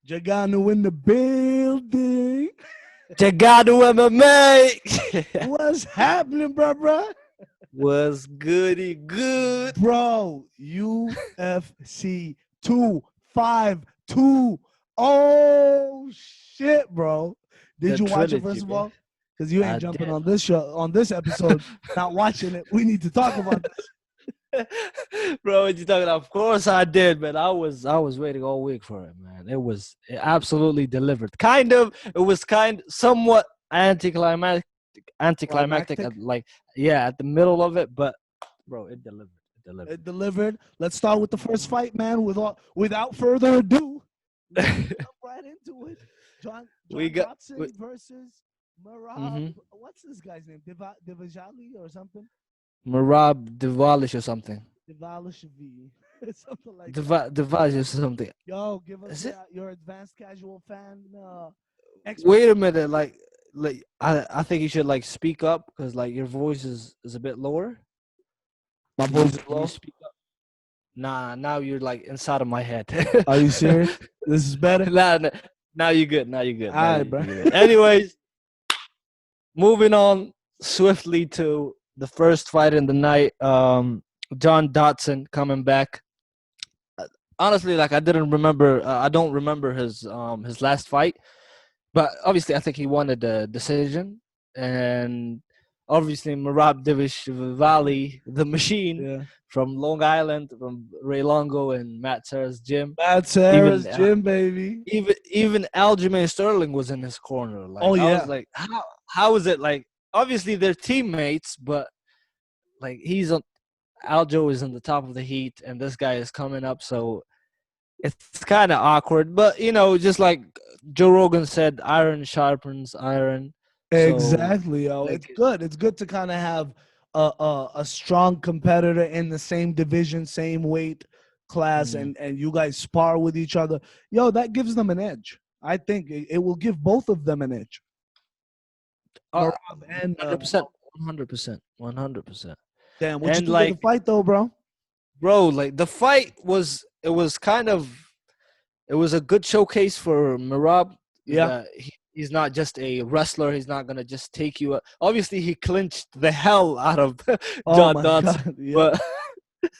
JEGANU in the building. JEGANU MMA. What's happening, bro? Was goody good. Bro, UFC 252. Oh, shit, bro. Did The you watch it, trilogy, first of man. all? Because you I ain't jumping did. on this show, on this episode, not watching it. We need to talk about this. Bro, what you talking about? Of course I did, man. I was waiting all week for it, man. It absolutely delivered. It was somewhat anticlimactic Climactic. at the middle of it, but bro, it delivered. It delivered. It delivered. Let's start with the first fight, man. Without further ado, let's jump right into it. John We got Dotson versus Merab. What's this guy's name? Devajali or something? Marab Devalish or something. Devalishvi. Something like that. Devalish or something. Yo, give us Is it? your advanced casual fan. Wait a minute, I think you should speak up because your voice is a bit lower. My voice is Can you low. speak up? Nah, now you're inside of my head. Are you serious? This is better. Nah, now you're good. Now you're good. All right, bro. Anyways, moving on swiftly to the first fight in the night. John Dotson coming back. Honestly, I didn't remember. I don't remember his last fight, but obviously I think he won the decision, and obviously Merab Valley, the machine Yeah. from Long Island, from Ray Longo and Matt Serra's gym. That's Sarah's gym, baby. Even Aljamain Sterling was in his corner. Oh, I yeah. was like, how is it obviously they're teammates, but Aljo is on the top of the heat and this guy is coming up, so it's kind of awkward. But just like Joe Rogan said, iron sharpens iron. Exactly, yo. like- It's good. It's good to kind of have a strong competitor in the same division, same weight class, Mm. and you guys spar with each other. Yo, that gives them an edge. I think it will give both of them an edge. Merab and 100%, 100%. damn, what you And think of the fight though, bro? bro, the fight was it was a good showcase for Merab. Yeah. That he's not just a wrestler. He's not gonna just take you. Obviously, he clinched the hell out of Oh John my Dodson, God. Yeah. but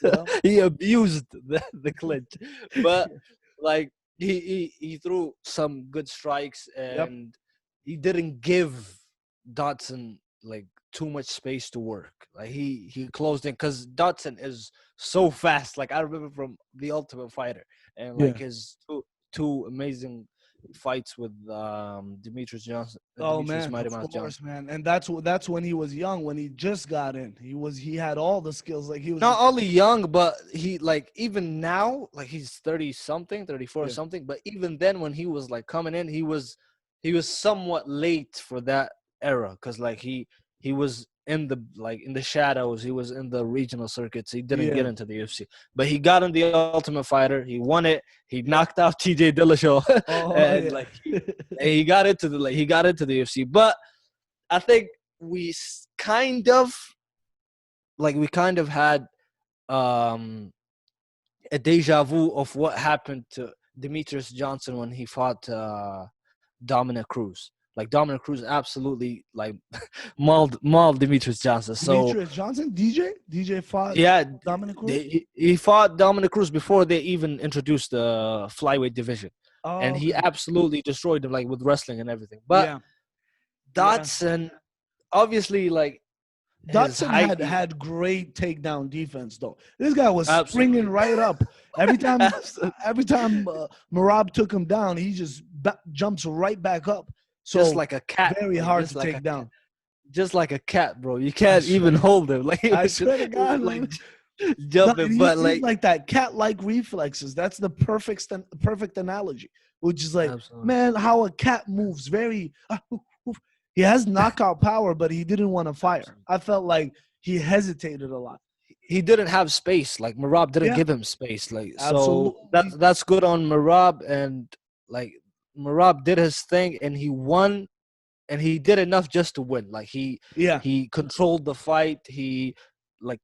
Yeah. he abused the clinch. But he threw some good strikes, and he didn't give Dodson too much space to work. He closed in because Dodson is so fast. I remember from The Ultimate Fighter and his two amazing fights with Demetrius Johnson. Oh Demetrius man, Mighty of Mouse course, Johnson. man, and that's when he was young, when he just got in. He had all the skills. He was Not only young, but he even now, he's 30 something, 34 or Yeah. something. But even then, when he was coming in, he was somewhat late for that era because he was in the in the shadows. He was in the regional circuits. He didn't get into the UFC, but he got in the Ultimate Fighter. He won it. He knocked out TJ Dillashaw, Oh, and yeah. he got into the UFC. But I think we kind of had a deja vu of what happened to Demetrius Johnson when he fought Dominic Cruz. Dominic Cruz absolutely mauled Demetrius Johnson. So Demetrius Johnson, DJ fought Dominic Cruz. he fought Dominic Cruz before they even introduced the flyweight division, and he absolutely destroyed him with wrestling and everything. But Dotson, obviously, Dotson had great takedown defense though. This guy was springing right up every time. Every time Merab took him down, he just jumps right back up. So just like a cat, very hard to take down. Just like a cat, bro. You can't even hold him. I swear to God, man. Jumping, but he's like that cat-like reflexes. That's the perfect analogy. Which is man, how a cat moves. Very. He has knockout power, but he didn't want to fire. I felt like he hesitated a lot. He didn't have space. Merab didn't give him space. So that's good on Merab, and Merab did his thing, and he won, and he did enough just to win. He controlled the fight. He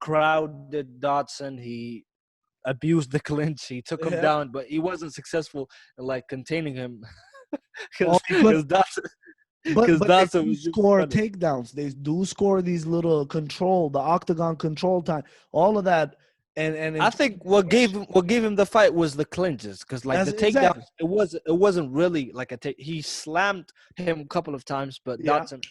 crowded Dotson. He abused the clinch. He took him down, but he wasn't successful in like containing him. Because that's but that's they do score takedowns. They do score these little the octagon control time, all of that. And I think what gave him the fight was the clinches, because like the takedowns, it wasn't really like a take. He slammed him a couple of times, but Dotson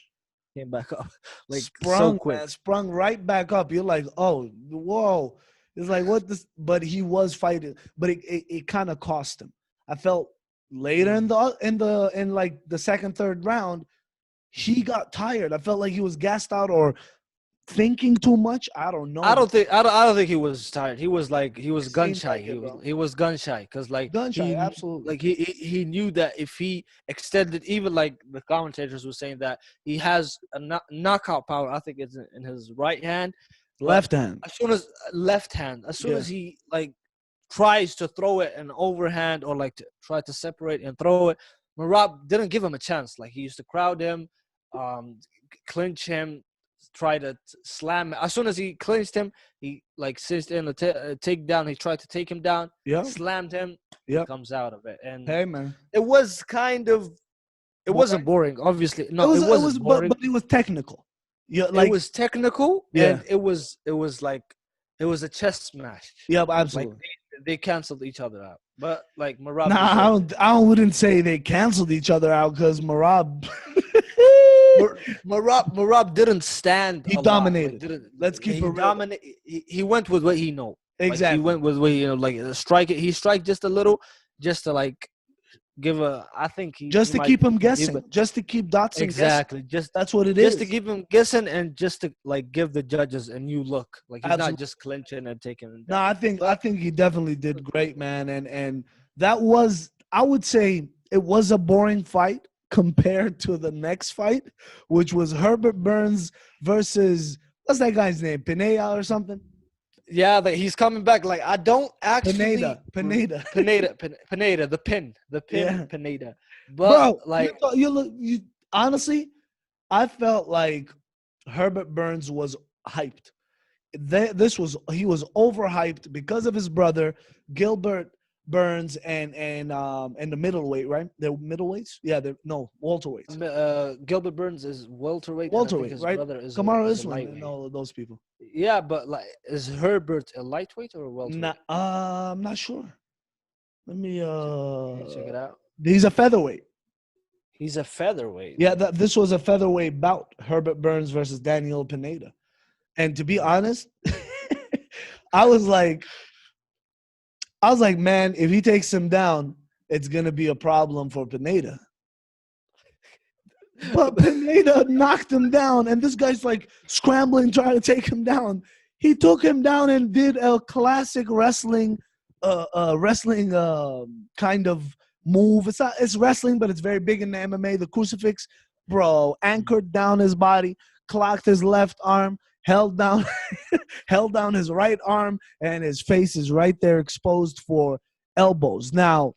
came back up like so quick. Man, sprung right back up. You're like, oh, whoa. It's like what this, but he was fighting, but it kind of cost him. I felt later in like the second, third round, he got tired. I felt like he was gassed out or thinking too much. I don't know. I don't think he was tired. He was gun shy. He was gun shy because like gun shy, absolutely. Like he knew that if he extended, even like the commentators were saying that he has a knockout power. I think it's in his right hand, left hand. As soon as he like tries to throw it an overhand or like to try to separate and throw it, Merab didn't give him a chance. Like he used to crowd him, clinch him, try to slam him. As soon as he clinched him, he like cinched in a takedown. He tried to take him down, slammed him, comes out of it. And hey man, it was kind of wasn't boring, obviously. No, it wasn't boring. But it was technical. Yeah, like it was technical, and it was like it was a chess match. Yeah, absolutely. Like they canceled each other out. But like Merab, I wouldn't say they canceled each other out because Merab didn't stand. He dominated. Let's keep it real. He went with what he know. Exactly. Like he went with what like strike it. He strike just a little, just to like give a. I think to keep him guessing, just to keep Dotson exactly. Guessing. That's what it is. Just to keep him guessing and just to like give the judges a new look. Like he's not just clinching and taking him down. No, I think he definitely did great, man. And that was, I would say, it was a boring fight compared to the next fight, which was Herbert Burns versus what's that guy's name, Pineda or something. Yeah, that he's coming back. Like I don't actually Pineda, the pin, Pineda. But bro, like you honestly, I felt like Herbert Burns was hyped. He was overhyped because of his brother Gilbert Burns and the middleweight, right? They're middleweights. Yeah, welterweights. Gilbert Burns is welterweight. Welterweight, right? Kamaru Usman and all of those people. Yeah, but like, is Herbert a lightweight or a welterweight? I'm not sure. Let me check it out. He's a featherweight. He's a featherweight. Yeah, this was a featherweight bout. Herbert Burns versus Daniel Pineda. And to be honest, I was like, man, if he takes him down, it's gonna be a problem for Pineda. But Pineda knocked him down, and this guy's like scrambling, trying to take him down. He took him down and did a classic wrestling kind of move. It's wrestling, but it's very big in the MMA. The crucifix, bro, anchored down his body, clocked his left arm, held down his right arm, and his face is right there exposed for elbows. Now,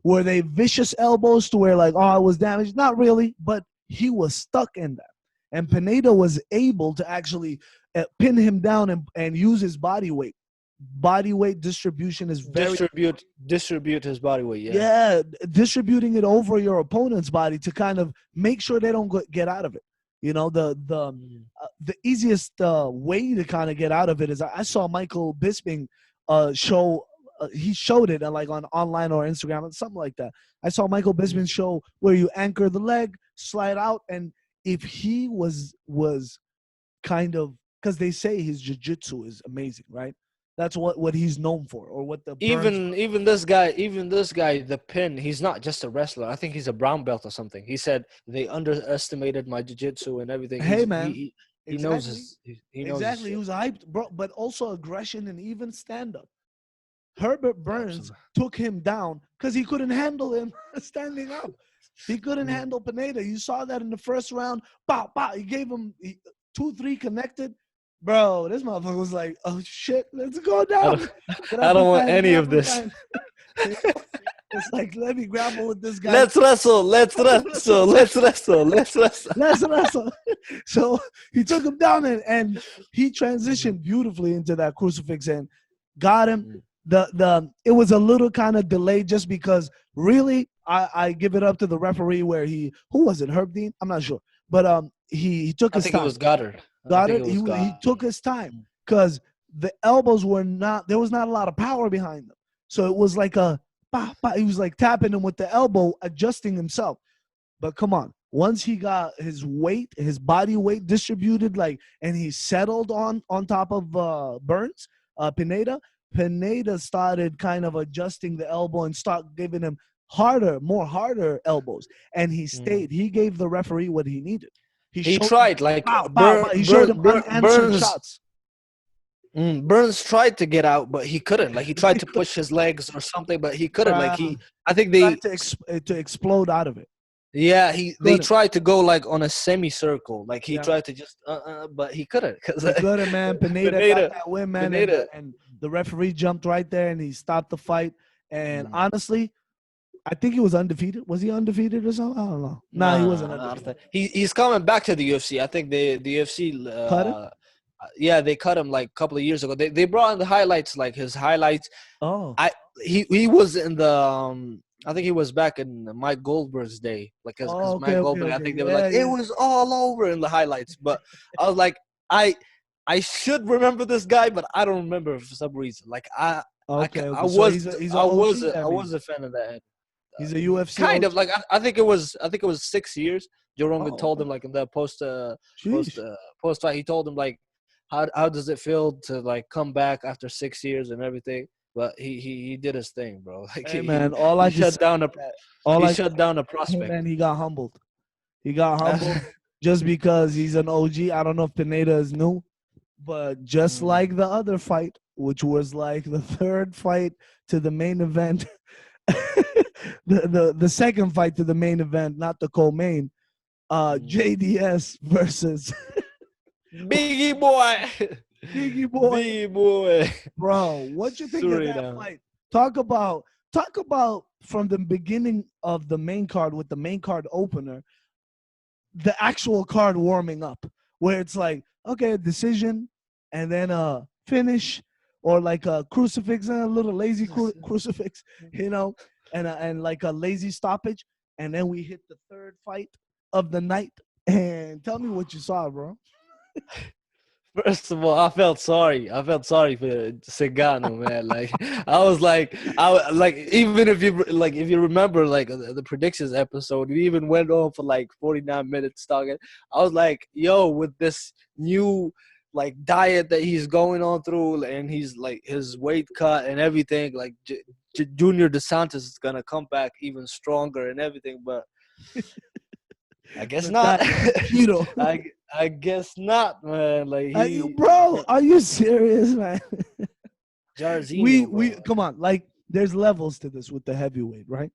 were they vicious elbows to where like, oh, I was damaged? Not really, but he was stuck in that. And Pineda was able to actually pin him down and use his body weight. Body weight distribution is very distribute his body weight. Yeah, distributing it over your opponent's body to kind of make sure they don't get out of it. You know, the easiest way to kind of get out of it is I saw Michael Bisping show. He showed it like on online or Instagram or something like that. I saw Michael Bisping show where you anchor the leg, slide out, and if he was kind of, because they say his jiu-jitsu is amazing, right? That's what he's known for, or what the even this guy, the Pin, he's not just a wrestler. I think he's a brown belt or something. He said they underestimated my jiu-jitsu and everything. Hey man, he knows his. He knows exactly. He was hyped, bro, but also aggression and even stand-up. Herbert Burns took him down because he couldn't handle him standing up. He couldn't handle Pineda. You saw that in the first round. Bow, bow. He gave him 2-3 connected. Bro, this motherfucker was like, oh, shit, let's go down. I don't want any of this. It's like, let me grapple with this guy. Let's wrestle. So he took him down and he transitioned beautifully into that crucifix and got him. it was a little kind of delayed just because really I give it up to the referee where who was it, Herb Dean? I'm not sure, but he took I his think it time. was Goddard. I Got think it. it was He Goddard. took his time because the elbows were not, there was not a lot of power behind them, so it was like a bah, bah, he was like tapping him with the elbow, adjusting himself. But come on, once he got his weight, his body weight distributed, like, and he settled on top of Pineda started kind of adjusting the elbow and start giving him harder elbows, and he stayed. He gave the referee what he needed. He He showed him tried like pow, pow, pow. He showed him unanswered Burns. shots. Burns tried to get out, but he couldn't. Like he tried to push his legs or something, but he couldn't. Like I think tried to explode out of it. Yeah, they tried to go like on a semicircle. Like he tried to just, but he couldn't. He couldn't, man. Pineda got that win, man, and the referee jumped right there and he stopped the fight. And honestly, I think he was undefeated. Was he undefeated or something? I don't know. Nah, he wasn't undefeated. He's coming back to the UFC. I think the UFC cut him. Yeah, they cut him like a couple of years ago. They brought in the highlights, like his highlights. Oh, he was in the. I think he was back in Mike Goldberg's day, like because Mike Goldberg. I think they were like it was all over in the highlights. But I was like, I should remember this guy, but I don't remember for some reason. Like I was a fan of that. He's a UFC. Kind of like I think it was 6 years. Joe Rogan told him like in the post fight, he told him like how does it feel to like come back after 6 years and everything. But he did his thing, bro. Like hey, man, he shut down a prospect. Hey, man, he got humbled. He got humbled just because he's an OG. I don't know if Pineda is new, but just like the other fight, which was like the third fight to the main event, the second fight to the main event, not the co-main, JDS versus Biggie boy. Bro, what you think of that fight? Talk about from the beginning of the main card with the main card opener, the actual card warming up, where it's like, okay, a decision, and then a finish, or like a crucifix and a little lazy crucifix, you know, and like a lazy stoppage, and then we hit the third fight of the night. And tell me what you saw, bro. First of all, I felt sorry for Segano, man. Like even if you remember like the predictions episode, we even went on for like 49 minutes talking. I was like, yo, with this new like diet that he's going on through, and he's like his weight cut and everything, like Junior DeSantis is gonna come back even stronger and everything, but I guess not. Chito. I guess not, man. Like are you serious, man? Jairzinho, we come on, like there's levels to this with the heavyweight, right?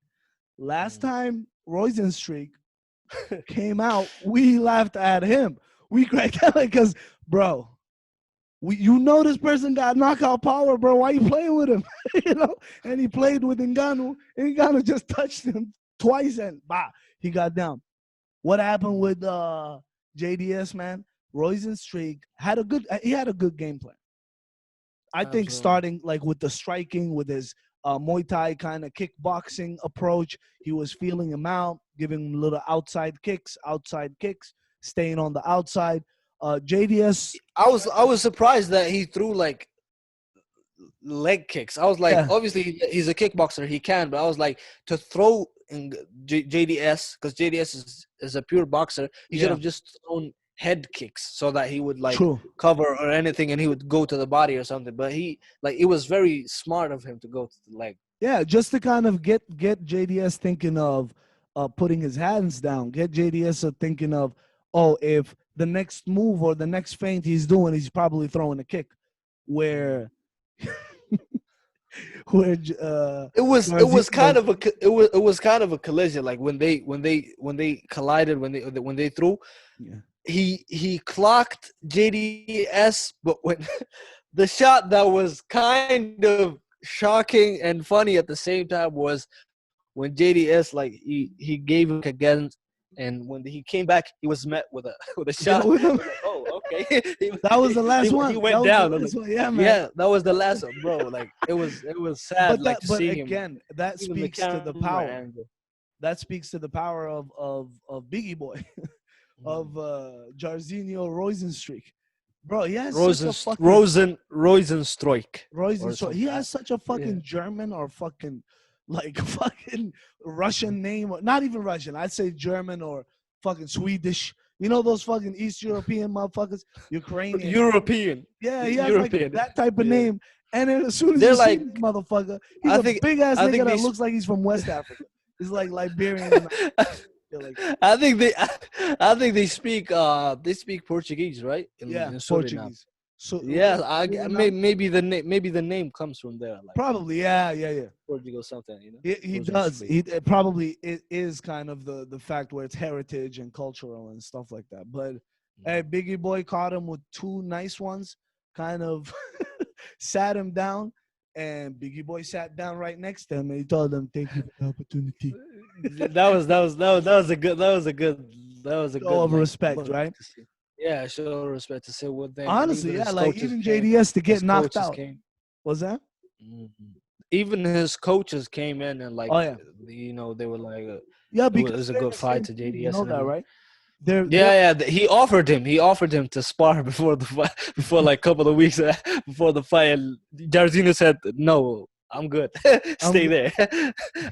Last time Rosenstreich came out, we laughed at him. We cracked out because, bro, you know this person got knockout power, bro. Why you playing with him? You know? And he played with Ngannou, and Ngannou just touched him twice, and he got down. What happened with JDS, man? Rosenstreich had a good game plan. I think starting like with the striking, with his Muay Thai kind of kickboxing approach, he was feeling him out, giving him little outside kicks, staying on the outside. JDS, I was surprised that he threw like leg kicks. I was like, obviously he's a kickboxer, he can, but I was like, to throw in JDS, because JDS is a pure boxer, he should have just thrown head kicks so that he would like cover or anything, and he would go to the body or something. But he like, it was very smart of him to go to the leg. Yeah, just to kind of get JDS thinking of putting his hands down. Get JDS thinking of, oh, if the next move or the next feint he's doing, he's probably throwing a kick. Where it was kind of a collision. Like when they collided, when they threw, he clocked JDS, but when the shot that was kind of shocking and funny at the same time was when JDS like he gave him against And when he came back, he was met with a Yeah, shot. with him. Like, oh, okay. That was the last one. He went That was down. the I was last like, one. Yeah, man. yeah, that was the last one, bro. Like it was sad, like to But see him. again, that Even the speaks to the camera power. angle. That speaks to the power of Biggie Boy, of Jairzinho Rosenstreich. Bro, he has such a fucking Rosenstreich or Rosenstreich. He something. has such a Yeah. fucking German or fucking like fucking Russian name. Not even Russian. I'd say German or fucking Swedish. You know those fucking East European motherfuckers? Ukrainian. European. Yeah, he has European. like that type of Yeah. name. And then as soon as They're you see like, this motherfucker, he's I a think big ass I nigga think that they looks like he's from West Africa. He's like Liberian. And like, I think they speak Portuguese, right? yeah, In Suriname. Portuguese. So Yeah, Suriname? maybe the name comes from there, like Probably, yeah. Portugal something, you know. He does. It probably it is kind of the fact where it's heritage and cultural and stuff like that. But hey, Biggie Boy caught him with two nice ones, kind of sat him down, and Biggie Boy sat down right next to him, and he told him, "Thank you for the opportunity." That was a good Show of like, respect, look right? to see. Yeah, show of respect to say what them. And Honestly, even yeah, his like coaches even came. JDS to get His knocked coaches out. came. Was that? Mhm. Even his coaches came in and like, Oh yeah, you know, they were like, yeah. it Because was a they're in good the fight same to team, you JDS know and that, everything. right? They're Yeah. He offered him to spar before the fight, before like a couple of weeks before the fight. And Jairzinho said, "No, I'm good. I'm Stay there.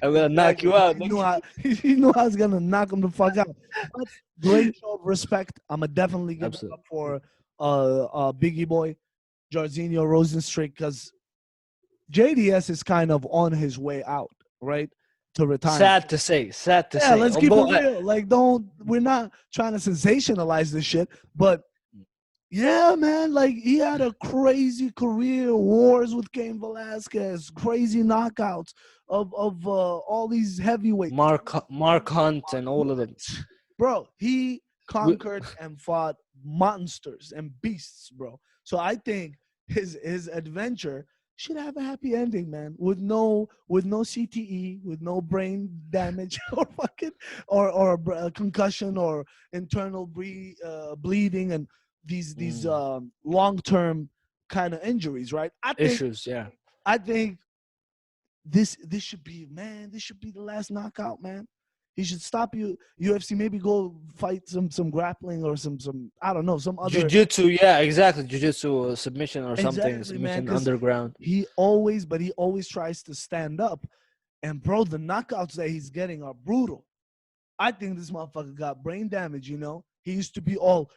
I'm gonna knock exactly. you out." He knew I was gonna knock him the fuck out. But great show of respect. I'ma definitely give it Absolutely. up for Biggie Boy, Jairzinho Rosenstreich, because JDS is kind of on his way out, right? To retirement. Sad to say. Sad to Yeah, say. let's keep it Although real. Like, we're not trying to sensationalize this shit, but yeah, man, like he had a crazy career, wars with Cain Velasquez, crazy knockouts of all these heavyweights. Mark Hunt and all of them. Bro, he We- conquered and fought monsters and beasts, bro. So I think his adventure should have a happy ending, man. With no CTE, with no brain damage or fucking or concussion or internal bleeding and these long-term kind of injuries, right? Issues, yeah. I think this should be, man, this should be the last knockout, man. He should stop UFC, maybe go fight some grappling or some I don't know, some other Jiu-jitsu, yeah, exactly. Jiu-jitsu submission or something. exactly, man, Submission 'cause underground. he always tries to stand up. And bro, the knockouts that he's getting are brutal. I think this motherfucker got brain damage, you know? He used to be all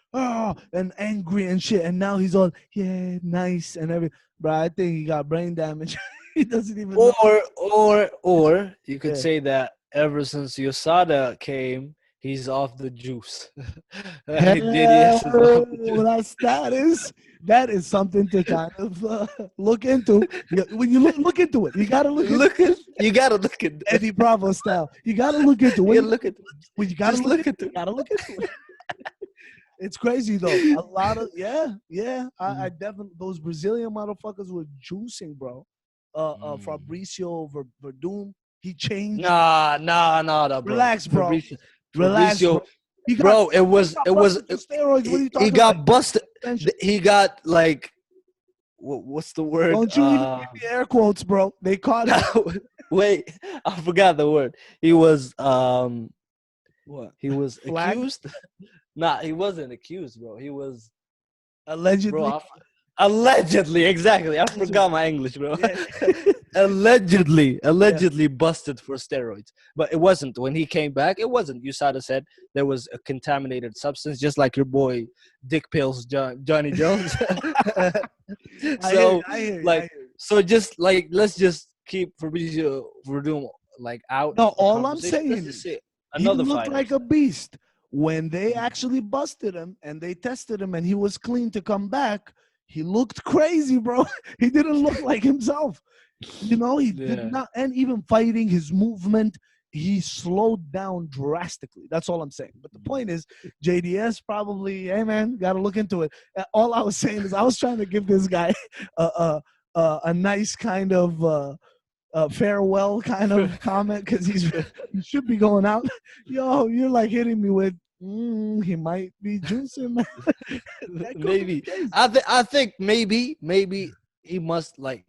and angry and shit, and now he's all nice and everything. Bro, I think he got brain damage. He doesn't even know. Or you could Yeah. say that ever since USADA came, he's off the juice. JDS is off the juice. That is something to kind of look into. When you look into it, you gotta look into You gotta look at Eddie Bravo style. You gotta look into it. you look at When you gotta just look look into at it. You gotta look into it. It's crazy though. A lot of I definitely, those Brazilian motherfuckers were juicing, bro. Fabricio Verdum, he changed. Nah, bro. Relax, bro. Fabricio, Relax, bro. bro, it was steroids. What are you talking he got about? busted. He got like what's the word? Don't you even give me air quotes, bro. They caught it. Wait, I forgot the word. He was What? he was Flagged? accused. Nah, he wasn't accused, bro. He was Allegedly. bro. Allegedly, exactly. I forgot my English, bro. Yeah. allegedly busted for steroids, but it wasn't. When he came back, it wasn't. USADA said there was a contaminated substance, just like your boy Dick Pills, Johnny Jones. So, I hear you, like, so just like let's just keep Fabrizio Verdum like out. No, of the all I'm conversation. saying Let's just is say he another looked fighter. like a beast. When they actually busted him and they tested him and he was clean to come back, he looked crazy, bro. He didn't look like himself. You know, he did not. And even fighting, his movement, he slowed down drastically. That's all I'm saying. But the point is, JDS probably, hey, man, got to look into it. All I was saying is I was trying to give this guy a nice kind of farewell kind of comment because he should be going out. Yo, you're like hitting me with. He might be juicing. Maybe I think maybe he must like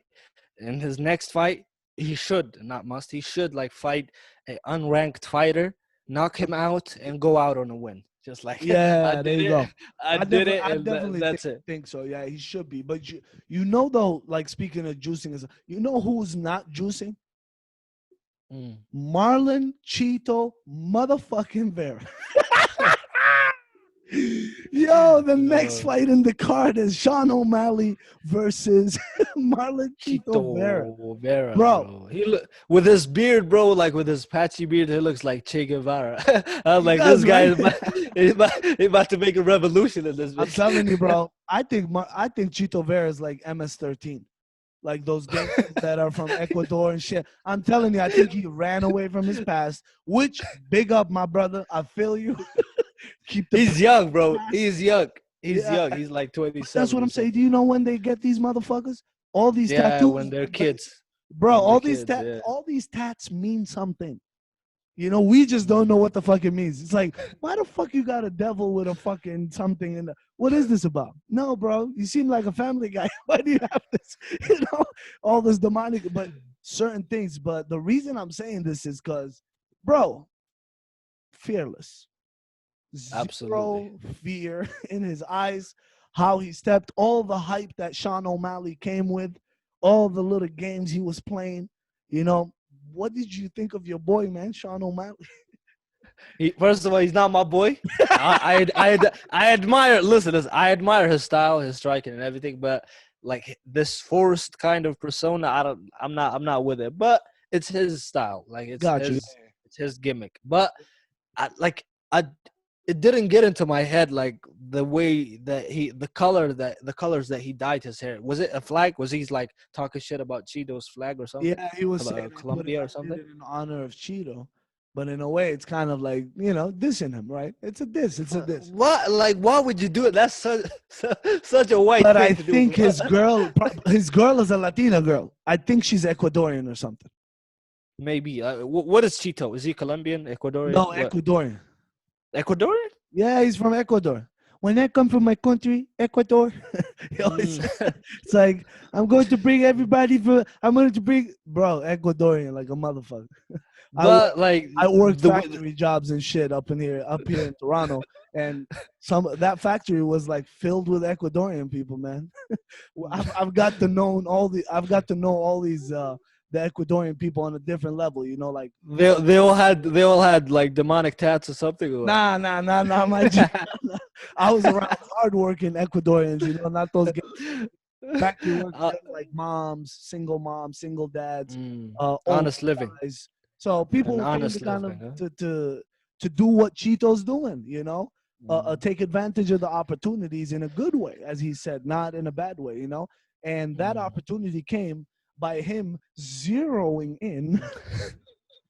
in his next fight he should like fight an unranked fighter, knock him out, and go out on a win. Just like Yeah, there you go. I did it, I and definitely that's it. think so. Yeah, he should be. But you know though, like speaking of juicing, you know who's not juicing? Marlon Chito motherfucking Vera. Yo, the next fight in the card is Sean O'Malley versus Marlon Chito Vera. Bro. He with his beard, bro, like with his patchy beard, he looks like Che Guevara. I was like, does, this guy right? is about to make a revolution in this. I'm telling you, bro. I think Chito Vera is like MS-13. Like those gangsters that are from Ecuador and shit. I'm telling you, I think he ran away from his past, which, big up, my brother. I feel you. He's young, bro. He's young. He's young. He's like 27. That's what I'm saying. Do you know when they get these motherfuckers? All these tattoos. When they're kids. Bro, all these tats mean something. You know, we just don't know what the fuck it means. It's like, why the fuck you got a devil with a fucking something in the, what is this about? No, bro, you seem like a family guy. Why do you have this? You know, all this demonic, but certain things. But the reason I'm saying this is because, bro, fearless. Absolutely. Zero fear in his eyes. How he stepped, all the hype that Sean O'Malley came with, all the little games he was playing, you know. What did you think of your boy, man, Sean O'Malley? First of all, he's not my boy. I admire. Listen, I admire his style, his striking, and everything. But like this forced kind of persona, I'm not with it. But it's his style. Like it's his gimmick. But it didn't get into my head like the way that the colors that he dyed his hair. Was it a flag? Was he like talking shit about Cheeto's flag or something? Yeah, he was about saying Colombia or something in honor of Chito. But in a way, it's kind of like, you know, dissing him, right? It's a diss. It's a diss. What? Like, why would you do it? That's such a white thing. But thing I to think do. his girl is a Latina girl. I think she's Ecuadorian or something. Maybe. What is Chito? Is he Colombian, Ecuadorian? No, Ecuadorian. Ecuadorian? Yeah, he's from Ecuador. When I come from my country, Ecuador, it's like, I'm going to bring Ecuadorian like a motherfucker. But I worked factory jobs and shit up here in Toronto, and that factory was like filled with Ecuadorian people, man. I've got to know all these the Ecuadorian people on a different level, you know, like they all had like demonic tats or something. Or nah, my G. I was around hardworking Ecuadorians, you know, not those factory workers, like single dads, honest living. Guys. So people honest kind of to do what Chito's doing, you know, take advantage of the opportunities in a good way, as he said, not in a bad way, you know, and that opportunity came by him zeroing in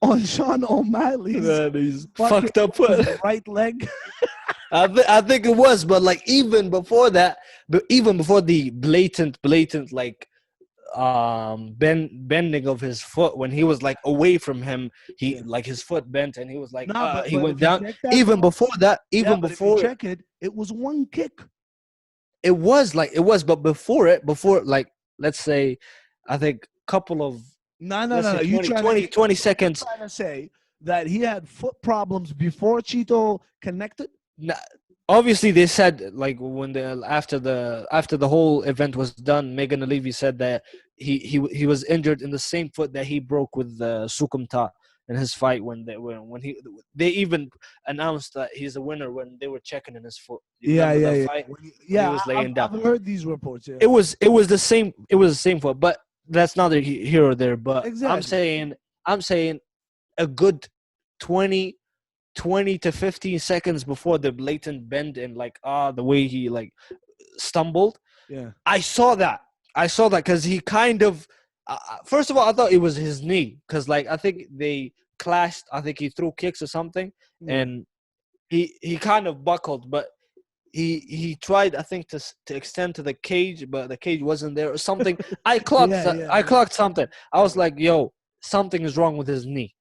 on Sean O'Malley's fucked up right leg. I think it was, but like even before that, even before the blatant like bending of his foot, when he was like away from him, like his foot bent and he was like he went down. Even before that, before check it, it was one kick. It was, but before like let's say, I think couple of no. 20 seconds. You're trying to say that he had foot problems before Chito connected? Nah, obviously, they said like when after the whole event was done, Megan Levy said that he was injured in the same foot that he broke with Sukumta in his fight when they even announced that he's a winner when they were checking in his foot. Fight he was laying down. I've heard these reports. Yeah. It was the same foot, but that's not here or there. But exactly. I'm saying a good 20 to 15 seconds before the blatant bend and like the way he like stumbled. Yeah, I saw that because he kind of first of all, I thought it was his knee because like I think they clashed. I think he threw kicks or something, and he kind of buckled, but he tried, I think, to extend to the cage, but the cage wasn't there or something. I clocked something. I was like, yo, something is wrong with his knee.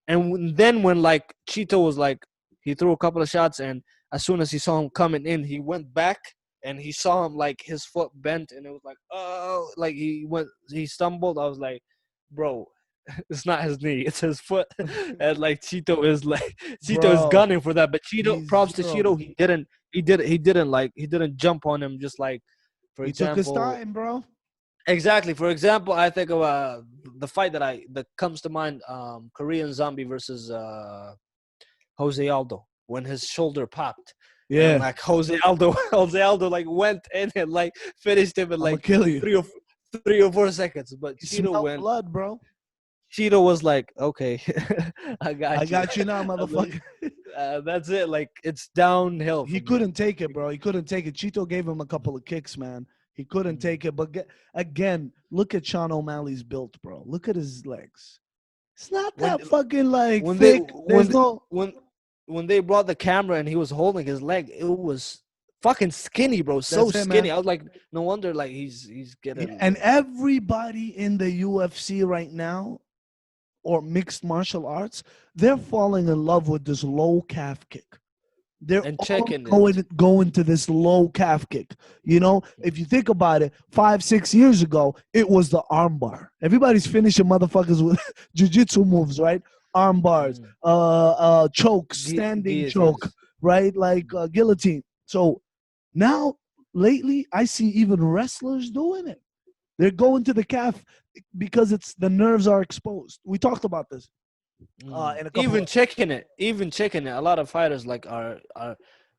And then when like Chito was like, he threw a couple of shots, and as soon as he saw him coming in, he went back and he saw him like his foot bent, and it was like, oh, like he stumbled. I was like, bro, it's not his knee, it's his foot. And like Chito is Bro, gunning for that. But Chito, he's props to zero. Chito, he didn't jump on him, just like, for He took his example. time, bro. Exactly. For example, I think of the fight that comes to mind, Korean Zombie versus Jose Aldo, when his shoulder popped. And Yeah, like Jose Aldo like went in and like finished him in I'm gonna like kill you. 3 or 4 seconds. But You smell blood, bro. Cheeto was like, okay, I I got you. got you now, I was like, motherfucker. that's it. Like, it's downhill He from here. couldn't take it, bro. He couldn't take it. Chito gave him a couple of kicks, man. He couldn't take it. But again, look at Sean O'Malley's built, bro. Look at his legs. It's not When that fucking like when they thick. There's no. when they brought the camera and he was holding his leg, it was fucking skinny, bro. So That's it, skinny. man. I was like, no wonder like he's Yeah, getting. and everybody in the UFC right now, or mixed martial arts, they're falling in love with this low calf kick. They're And all checking it. going to this low calf kick. You know, if you think about it, 5-6 years ago, it was the armbar. Everybody's finishing motherfuckers with jiu-jitsu moves, right? Arm bars, choke, standing choke, Guillotines. right? Like guillotine. So now, lately, I see even wrestlers doing it. They're going to the calf because the nerves are exposed. We talked about this in a couple Even of. checking it. A lot of fighters like are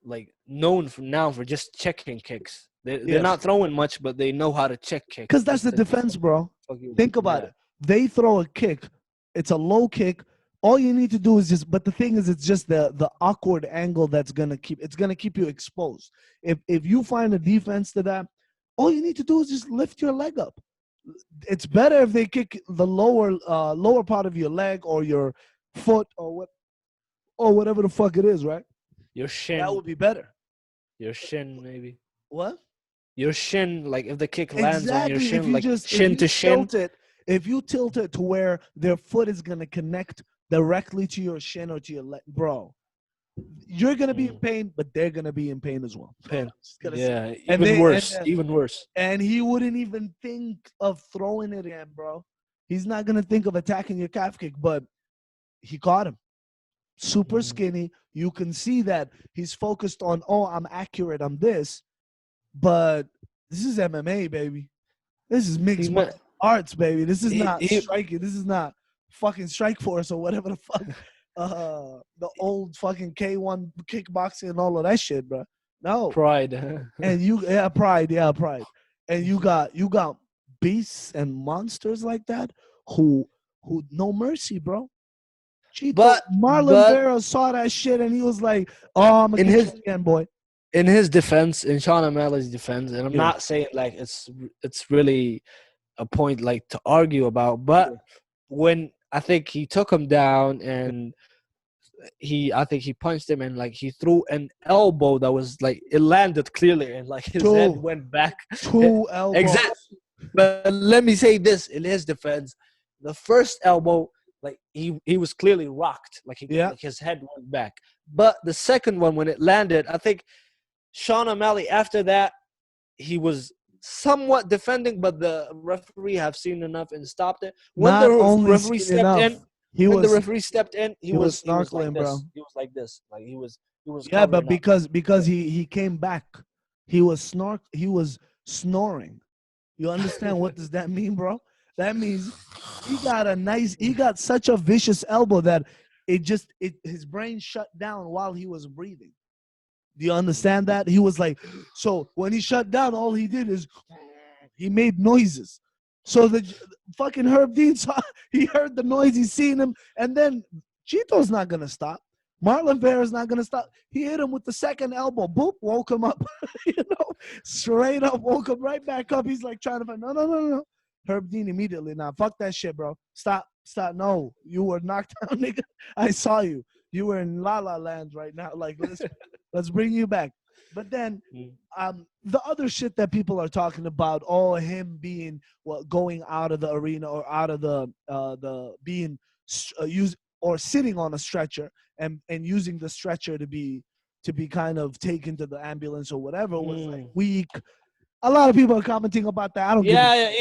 like known from now for just checking kicks. They're Yes. not throwing much, but they know how to check kicks. Because that's Just the to defense, bro. fuck you. Think about Yeah. it. They throw a kick. It's a low kick. All you need to do is but the thing is, it's just the awkward angle that's gonna keep you exposed. If you find a defense to that, all you need to do is just lift your leg up. It's better if they kick the lower part of your leg or your foot or whatever the fuck it is, right? Your shin. That would be better. Your shin, maybe. What? Your shin, like if the kick lands on your Exactly. shin, If you like just shin to shin. if you tilt it to where their foot is gonna connect directly to your shin or to your leg, bro, you're gonna be in pain, but they're gonna be in pain as well. Pain. Yeah, even worse. Even worse. And he wouldn't even think of throwing it again, bro. He's not gonna think of attacking your calf kick, but he caught him. Super skinny. You can see that he's focused on, oh, I'm accurate, I'm this. But this is MMA, baby. This is mixed martial arts, baby. This is not striking. This is not fucking Strike Force or whatever the fuck. The old fucking K1 kickboxing and all of that shit, bro. No. Pride. And pride. And you got beasts and monsters like that who no mercy, bro. Chito, But Marlon Vera saw that shit and he was like, "Oh, I'm gonna get you again, boy." In his defense, in Sean O'Malley's defense, and I'm not saying like it's really a point like to argue about, but when I think he took him down and I think he punched him and like he threw an elbow that was like it landed clearly and like his head went back. 2 elbows. Exactly. But let me say this in his defense: the first elbow, like he was clearly rocked, like his head went back. But the second one, when it landed, I think Sean O'Malley, after that, he was somewhat defending, but the referee have seen enough and stopped it. When the referee stepped in, he was snorkeling, like this. Bro. He was like this, like he was. Yeah, but because he came back, he was snoring. You understand what does that mean, bro? That means he got such a vicious elbow that his brain shut down while he was breathing. Do you understand that? He was like, so when he shut down, all he did is he made noises. So the fucking Herb Dean he heard the noise, he seen him, and then Chito's not gonna stop. Marlon Vera's not gonna stop. He hit him with the second elbow. Boop, woke him up. Straight up, woke him right back up. He's like trying to find no. Herb Dean immediately, nah, fuck that shit, bro. Stop. No, you were knocked down, nigga. I saw you. You were in La La Land right now. Like, let's bring you back. But then the other shit that people are talking about, him being going out of the arena or out of the being used or sitting on a stretcher and using the stretcher to be kind of taken to the ambulance or whatever was like weak. A lot of people are commenting about that. I don't give a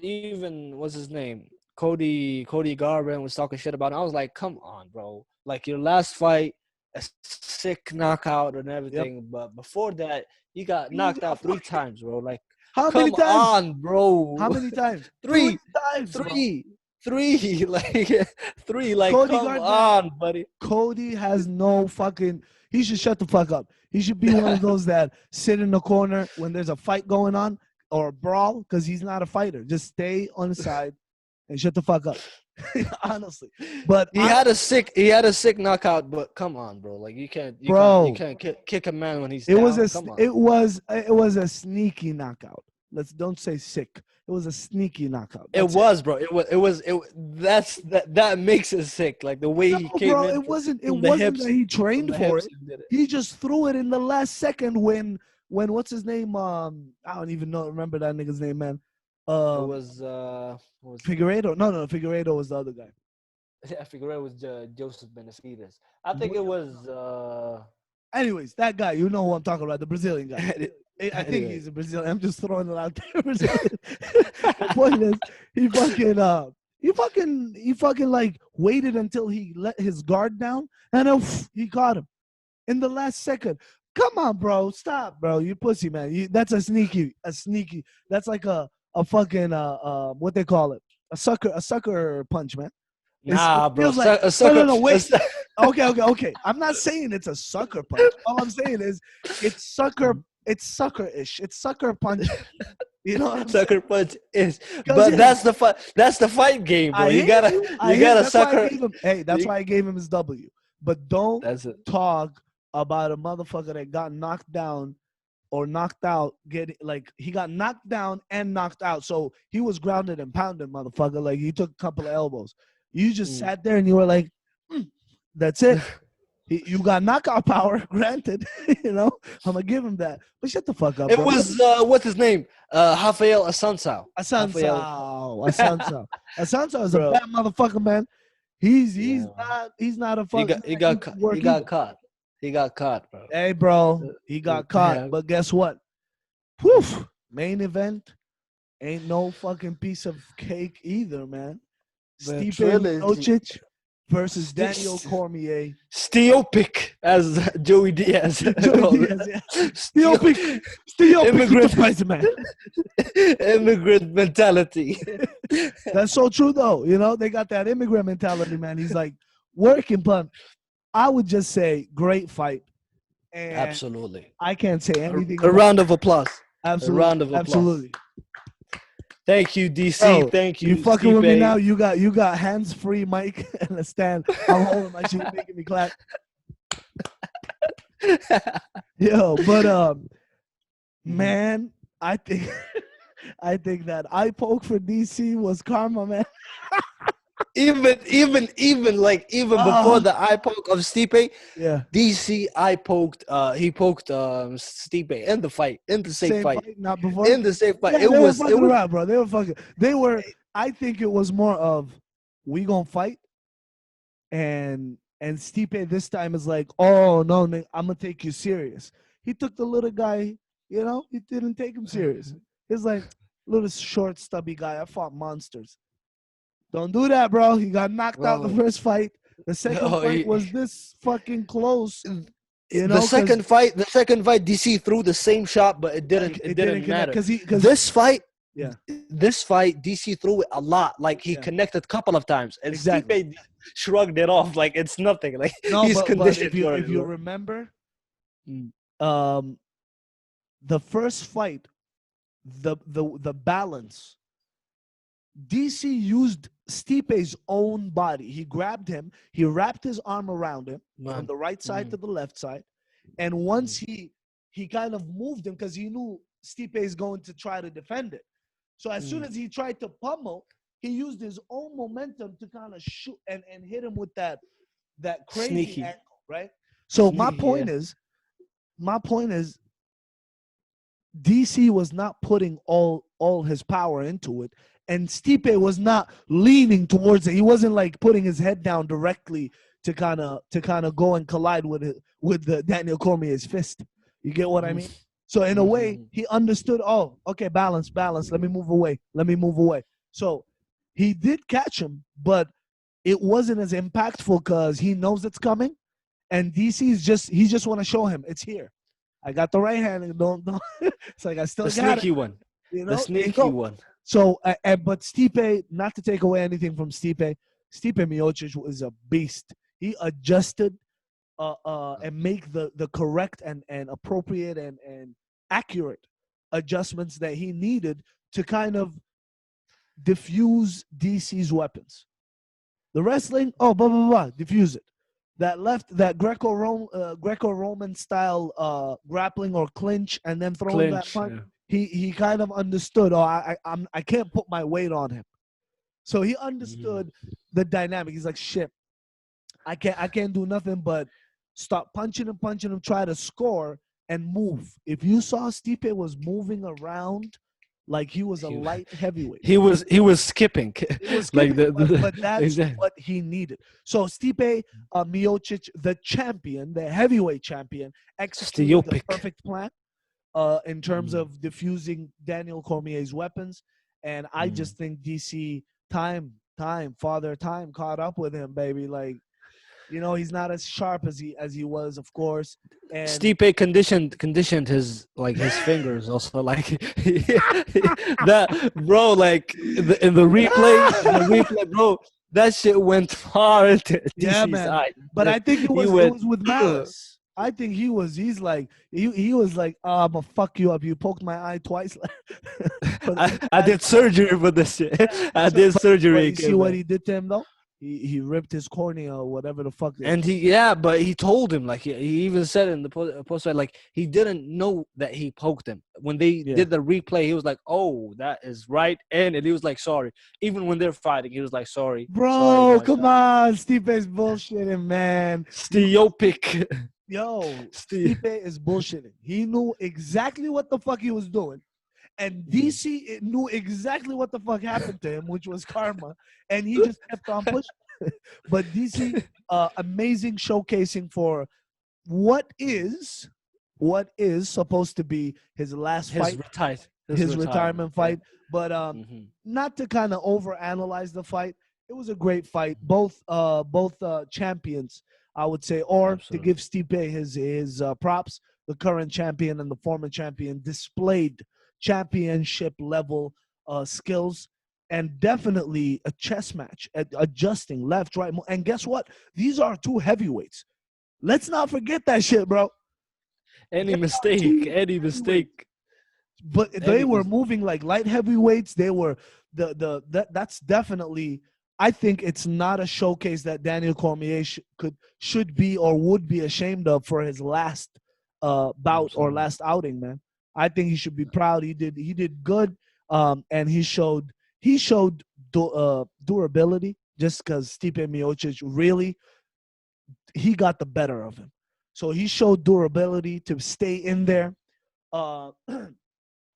even what's his name? Cody Garbrandt was talking shit about it. I was like, come on, bro. Like your last fight, a sick knockout and everything, but before that, you got knocked out 3 times, bro. Like, how many times? On, bro. How many times? 3 times. 3. 3, like 3, like Cody come Garbrandt, on, buddy. Cody has no fucking. He should shut the fuck up. He should be one of those that sit in the corner when there's a fight going on or a brawl, because he's not a fighter. Just stay on the side and shut the fuck up. Honestly, but he had a sick knockout. But come on, bro. Like you can't kick a man when he's down. It was a sneaky knockout. Don't say sick. It was a sneaky knockout. It was, bro. That makes it sick. Like the way he came in. It wasn't that he trained for it. He just threw it in the last second when what's his name? I don't even remember that nigga's name, man. It was Figueiredo. No, Figueiredo was the other guy. Yeah, Figueiredo was Joseph Benavides. I think it was. Anyways, that guy, you know who I'm talking about, the Brazilian guy. I think he's a Brazilian. I'm just throwing it out there. The point is, he fucking like waited until he let his guard down, and then he caught him in the last second. Come on, bro, stop, bro. You pussy, man. That's a sneaky. That's like a fucking what they call it, a sucker punch, man. Nah, bro. Like, a sucker. No, wait. Okay. I'm not saying it's a sucker punch. All I'm saying is it's sucker-ish. It's sucker punch. You know what I'm sucker saying? Punch is. But that's the fight game, bro. You gotta sucker. That's why I gave him his W. But don't talk about a motherfucker that got knocked down or knocked out. He got knocked down and knocked out. So he was grounded and pounded, motherfucker. Like he took a couple of elbows. You just sat there and you were like, that's it. You got knockout power, granted. You know, I'm going to give him that. But shut the fuck up, It bro. was, what's his name? Rafael Assunção. Assunção is a bad motherfucker, man. He's not a fucking. He got caught. He got caught, bro. Hey, bro. He got caught. Yeah. But guess what? Poof. Main event ain't no fucking piece of cake either, man. Stipe Miocic versus Daniel Cormier. Steel pick, as Joey Diaz. Steel pick. Immigrant, man. Immigrant mentality. That's so true, though. You know, they got that immigrant mentality, man. He's like working, but I would just say great fight. And absolutely. I can't say anything. A round of applause. Absolutely. A round of applause. Absolutely. Thank you, DC. Bro, thank you. You fucking with me now? You got hands-free mic and a stand. I'm holding my shit, making me clap. Yo, but man, I think that eye poke for DC was karma, man. even before the eye poke of Stipe, yeah, DC eye poked. He poked Stipe in the fight, in the same fight, not before. In the same fight. Yeah, it was around, bro. They were fucking. They were. I think it was more of we gonna fight, and Stipe this time is like, oh no, I'm gonna take you serious. He took the little guy. You know, he didn't take him serious. He's like little short, stubby guy. I fought monsters. Don't do that, bro. He got knocked out the first fight. The second fight was this fucking close. You know, the second fight, DC threw the same shot, but it didn't matter. Cause this fight, DC threw it a lot. Like he connected a couple of times, and Stipe shrugged it off like it's nothing. Like he's conditioned. But if you remember, the first fight, the balance. DC used Stipe's own body. He grabbed him. He wrapped his arm around him from the right side to the left side. And once he kind of moved him because he knew Stipe is going to try to defend it. So as soon as he tried to pummel, he used his own momentum to kind of shoot and hit him with that crazy sneaky angle, right? So my point is, my point is, DC was not putting all his power into it, and Stipe was not leaning towards it. He wasn't like putting his head down directly to kind of go and collide with the Daniel Cormier's fist. You get what I mean? So in a way, he understood. Oh, okay, balance. Let me move away. So he did catch him, but it wasn't as impactful because he knows it's coming, and DC's he just want to show him it's here. I got the right hand, and don't. It's like I still the got sneaky it. one. You know, the sneaky one. So, but Stipe, not to take away anything from Stipe Miocic was a beast. He adjusted and make the correct and appropriate and accurate adjustments that he needed to kind of diffuse DC's weapons. The wrestling, diffuse it. That Greco-Roman style grappling or clinch and then throwing that punch. Yeah. He kind of understood. I can't put my weight on him, so he understood the dynamic. He's like, shit, I can't do nothing but start punching him, try to score and move. If you saw Stipe was moving around like he was a light heavyweight. He was skipping. Like but that's exactly what he needed. So Stipe Miocic, the champion, the heavyweight champion, executed the perfect plan in terms of diffusing Daniel Cormier's weapons. And I just think DC time caught up with him, baby. Like, you know, he's not as sharp as he was, of course. And Stipe conditioned his fingers also, like that, bro. Like in the replay, bro. That shit went far into DC's eye. But I think it was with malice. I think he was like, I'm gonna fuck you up. You poked my eye twice. I did surgery for this shit. I did surgery. You see what he did to him though? He ripped his cornea or whatever the fuck. And but he told him, like he even said in the post, like he didn't know that he poked him. When they did the replay, he was like, "Oh, that is right," and he was like, "Sorry." Even when they're fighting, he was like, "Sorry." Bro, sorry, come on, Stipe's bullshitting, man. Stiopic. Yo, Stipe is bullshitting. He knew exactly what the fuck he was doing. And DC knew exactly what the fuck happened to him, which was karma. And he just kept on pushing. But DC, amazing showcasing for what is supposed to be his last fight. His retirement fight. But not to kind of overanalyze the fight. It was a great fight. Both champions, I would say, or to give Stipe his props, the current champion and the former champion displayed championship level skills, and definitely a chess match, adjusting left, right, and guess what? These are two heavyweights. Let's not forget that shit, bro. Any mistake. But they were moving like light heavyweights. They were that's definitely. I think it's not a showcase that Daniel Cormier should be or would be ashamed of for his last bout or last outing, man. I think he should be proud. He did good, and he showed durability. Just because Stipe Miocic really, he got the better of him, so he showed durability to stay in there.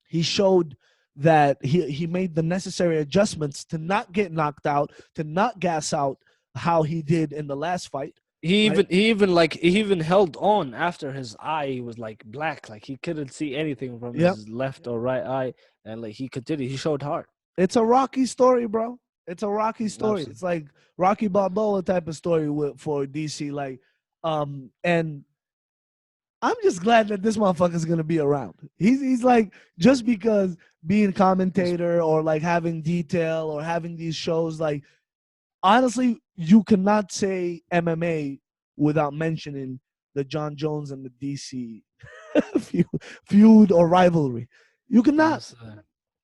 He showed that he made the necessary adjustments to not get knocked out, to not gas out how he did in the last fight. He even held on after his eye was like black, like he couldn't see anything from his left or right eye, and like he continued. He showed heart. It's a Rocky story, bro. It's a Rocky story. Absolutely. It's like Rocky Balboa type of story for DC. Like, and I'm just glad that this motherfucker's gonna be around. He's like, just because being a commentator or like having detail or having these shows, like, honestly, you cannot say MMA without mentioning the John Jones and the DC feud or rivalry. You cannot. Yes,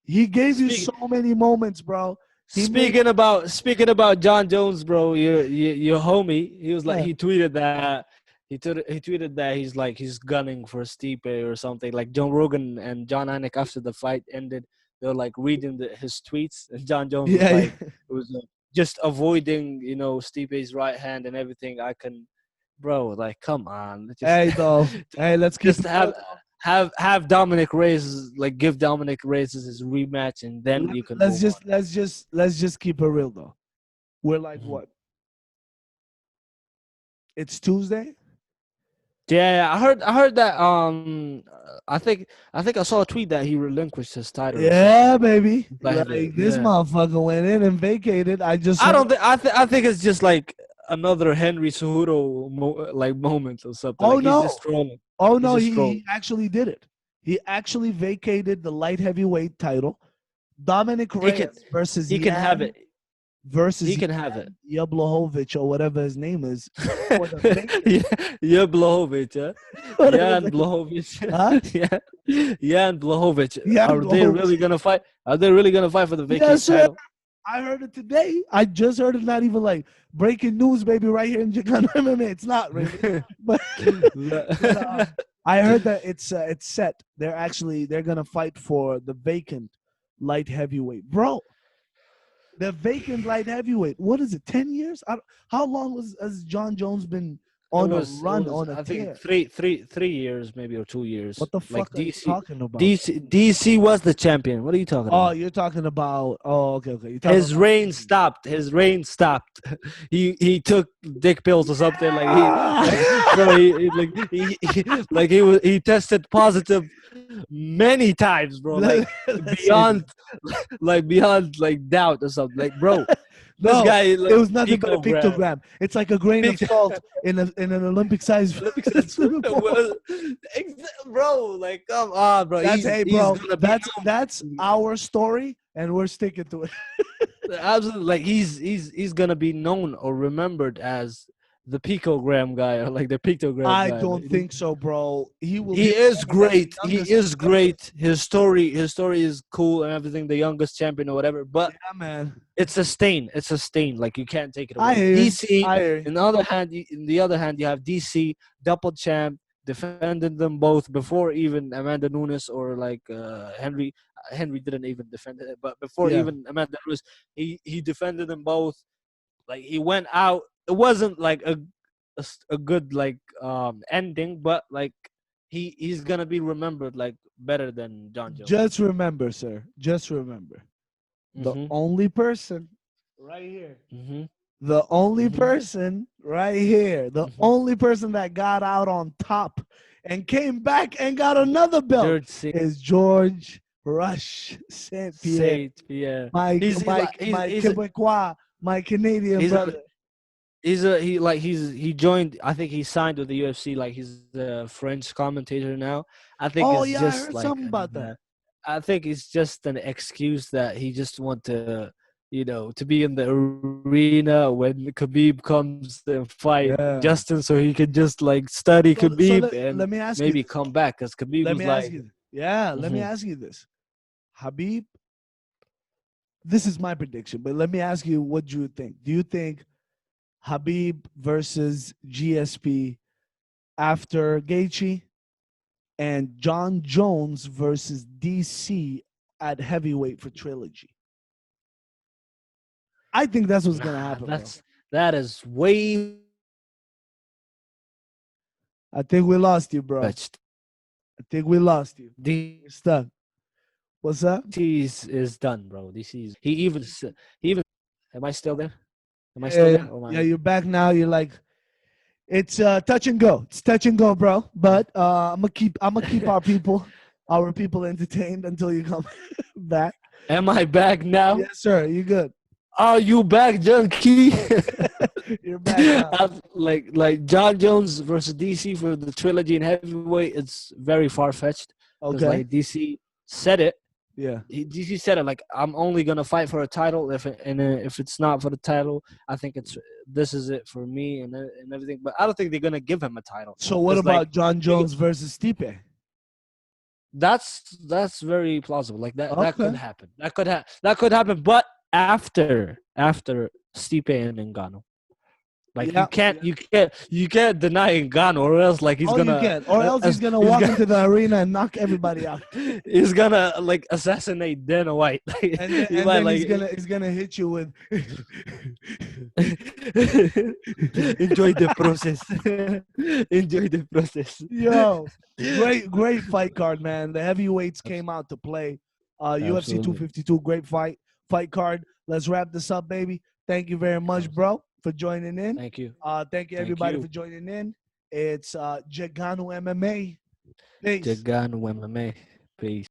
he gave you so many moments, bro. Speaking about John Jones, bro, your homie, he was like, he tweeted that. He tweeted that he's gunning for Stipe or something. Like Joe Rogan and John Anik, after the fight ended, they were like reading his tweets, and John Jones was like, it was just avoiding, Stipe's right hand and everything. I can bro. Like, come on. Hey, though. Hey, let's keep Just it real, have Dominic Reyes, like, give Dominic Reyes his rematch, and then you can move on. let's just keep it real though. We're like Mhm. what? It's Tuesday. Yeah, I heard that. I think I saw a tweet that he relinquished his title or something. Yeah, baby. Like, Like this yeah. motherfucker went in and vacated. I just I heard. don't think I think it's just like another Henry Cejudo like moment or something. Oh Like, he's just no! trolling. Oh He's no! just He trolling. actually did it. He actually vacated the light heavyweight title. Dominic He can Reyes versus he can have Yan it. He versus can have it. Yan Blachowicz or whatever his name is for the vacant. Yeah, Blahovic, yeah. Whatever Jan his name- Blahovic. Huh? Yeah. Jan Blahovic. Yan Are they Blachowicz. really gonna fight? Are they really gonna fight for the vacant Yes, sir. title? I heard it today. I just heard it. Not even like breaking news, baby, right here in JEGANU MMA. It's not really, but but I heard that it's set. They're gonna fight for the vacant light heavyweight, bro. The vacant light heavyweight. What is it? 10 years? How long has John Jones been It on a was run on a I think tear? 3 years maybe, or 2 years. What the Like, fuck are you DC talking about? DC was the champion. What are you talking Oh, about? you're talking about. Oh, okay, okay. You're talking His about. reign stopped. His reign stopped. He took dick pills or something. Like, bro, he tested positive many times, bro. Like, Let's say this. beyond beyond like doubt or something. Like, bro, this No, guy, it like, was nothing but a picogram. pictogram. It's like a grain of Pic- salt in an Olympic size Olympic sense. swimming pool. Bro, like, come on, bro. That's He's hey, he's bro. gonna be That's known. our story, and we're sticking to it. Absolutely, like, he's gonna be known or remembered as the picogram guy, or like the pictogram I guy. don't think so, bro. He will He be is remembered as the great. He youngest. is great. His story is cool and everything. The youngest champion or whatever, but Yeah, man. it's a stain. It's a stain. Like, you can't take it I away. hear you. DC. I hear you. In the other hand, you have DC double champ, defended them both before even Amanda Nunes, or like, Henry. Henry didn't even defend it, but before Yeah. even Amanda Nunes, he defended them both. Like, he went out. It wasn't like a good, like, ending, but like, he's gonna be remembered like better than John Jones. Just remember, sir. Just remember. The Mhm. only person right here. Mhm. The only Mhm. person right here. The Mhm. only person that got out on top and came back and got another belt George is George Rush St. Pierre. Saint Pierre. My Quebecois, my Canadian He's a brother. he joined. I think he signed with the UFC. Like, he's a French commentator now. I think Oh it's yeah, I just heard like something about that. I think it's just an excuse that he just want to, to be in the arena when Khabib comes and fight Yeah. Justin, so he could just like study So Khabib let and me ask you maybe this. come back, because Khabib Let was me ask like, you. Yeah, let me Mhm. ask you this. Habib, this is my prediction, but let me ask you what you would think. Do you think Habib versus GSP after Gaethje, and John Jones versus DC at heavyweight for trilogy? I think that's what's gonna nah, happen, bro. that is way I think we lost you, bro. fetched. I think we lost you. DC You're stuck. What's up? is done, bro. DC is he even. Am I still there? Am I still Yeah, there? Or am yeah, I? you're back now. You're like, it's touch and go. It's touch and go, bro. But I'm gonna keep our people entertained until you come back. Am I back now? Yes, sir. You good? Are you back, Junkie? You're back now. Like John Jones versus DC for the trilogy in heavyweight, it's very far fetched, because Okay. like DC said it. Yeah. DC said it, like, I'm only gonna fight for a title if it's not for the title, I think this is it for me and everything. But I don't think they're gonna give him a title. So what 'Cause, like, about John Jones versus Stipe? that's very plausible. Like, that could Okay. happen. That could happen. But after Stipe and Ngannou. Like Yeah. you can't deny Ngannou, or else like he's Oh, gonna you can, or else he's gonna walk into the arena and knock everybody out, he's gonna like assassinate Dana White. and then, He might like he's gonna hit you with. enjoy the process. Enjoy the process. Yo, great fight card, man. The heavyweights came out to play. UFC Absolutely. 252, great fight card. Let's wrap this up, baby. Thank you very much, bro, for joining in. Thank you. Thank you everybody for joining in. It's JEGANU MMA. Peace. JEGANU MMA. Peace.